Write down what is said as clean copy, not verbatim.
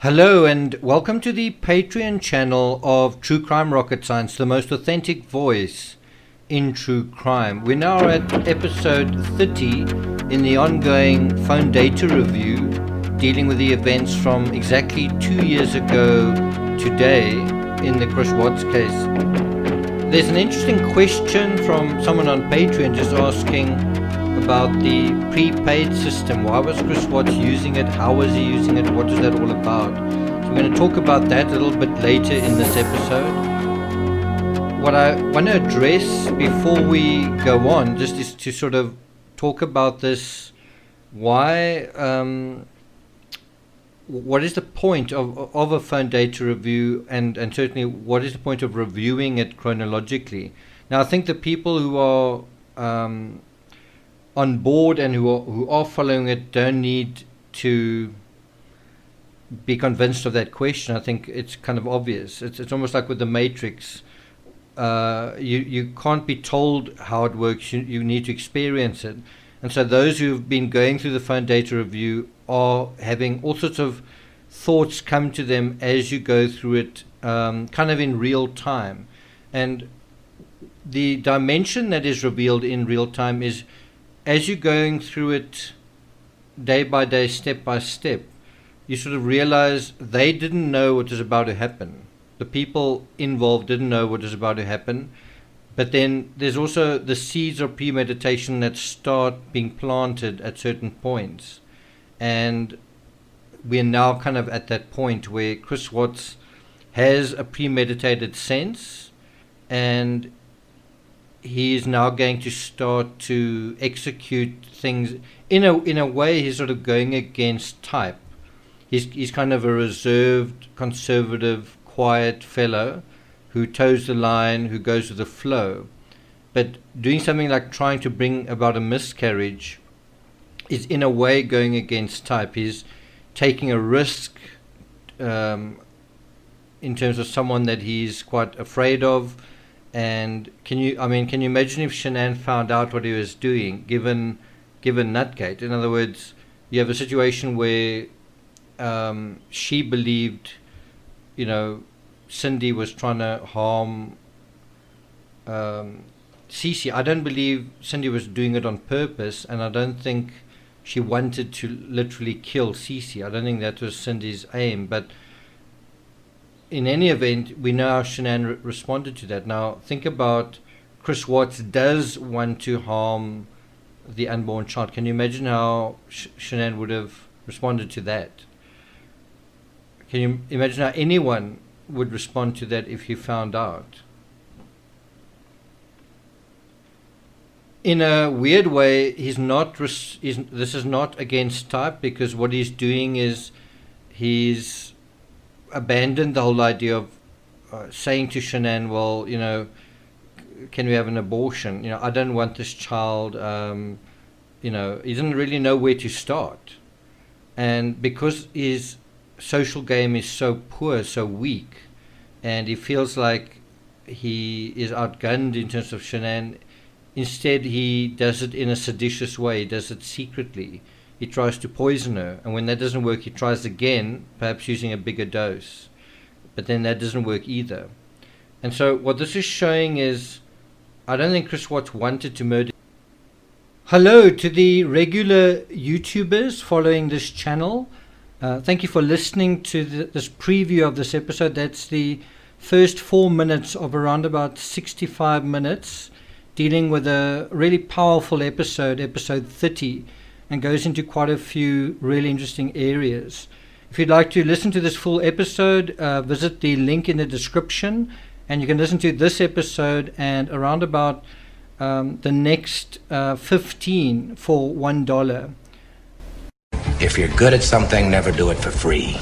Hello and welcome to the Patreon channel of True Crime Rocket Science, the most authentic voice in true crime. We're now at episode 30 in the ongoing phone data review, dealing with the events from exactly 2 years ago today in the Chris Watts case. There's an interesting question from someone on Patreon just asking about the prepaid system. Why was Chris Watts using it? How was he using it? What is that all about? So we're going to talk about that a little bit later in this episode. What I want to address before we go on just is to sort of talk about this. Why, what is the point of a phone data review, and certainly what is the point of reviewing it chronologically? Now, I think the people who are on board and who are following it don't need to be convinced of that question. I think it's kind of obvious. It's almost like with the Matrix. You can't be told how it works. You need to experience it. And so those who've been going through the phone data review are having all sorts of thoughts come to them as you go through it, kind of in real time. And the dimension that is revealed in real time is, as you're going through it day by day, step by step, you sort of realize they didn't know what was about to happen. The people involved didn't know what was about to happen. But then there's also the seeds of premeditation that start being planted at certain points. And we're now kind of at that point where Chris Watts has a premeditated sense, and he is now going to start to execute things in a way. He's sort of going against type. He's kind of a reserved, conservative, quiet fellow who toes the line, who goes with the flow. But doing something like trying to bring about a miscarriage is in a way going against type. He's taking a risk in terms of someone that he's quite afraid of. And can you imagine if Shan'ann found out what he was doing, given Nutgate? In other words, you have a situation where she believed, Cindy was trying to harm Cece. I don't believe Cindy was doing it on purpose, and I don't think she wanted to literally kill Cece. I don't think that was Cindy's aim, but in any event, we know how Shan'ann responded to that. Now, think about Chris Watts does want to harm the unborn child. Can you imagine how Shan'ann would have responded to that? Can you imagine how anyone would respond to that if you found out? In a weird way, this is not against type, because what he's doing is he's abandoned the whole idea of saying to Shan'ann, well, can we have an abortion? I don't want this child. He doesn't really know where to start. And because his social game is so poor, so weak, and he feels like he is outgunned in terms of Shan'ann, instead he does it in a seditious way. He does it secretly. He tries to poison her, and when that doesn't work, he tries again, perhaps using a bigger dose. But then that doesn't work either. And so what this is showing is, I don't think Chris Watts wanted to murder. Hello to the regular YouTubers following this channel. Thank you for listening to this preview of this episode. That's the first 4 minutes of around about 65 minutes, dealing with a really powerful episode 30, and goes into quite a few really interesting areas. If you'd like to listen to this full episode, visit the link in the description, and you can listen to this episode and around about the next 15 for $1. If you're good at something, never do it for free.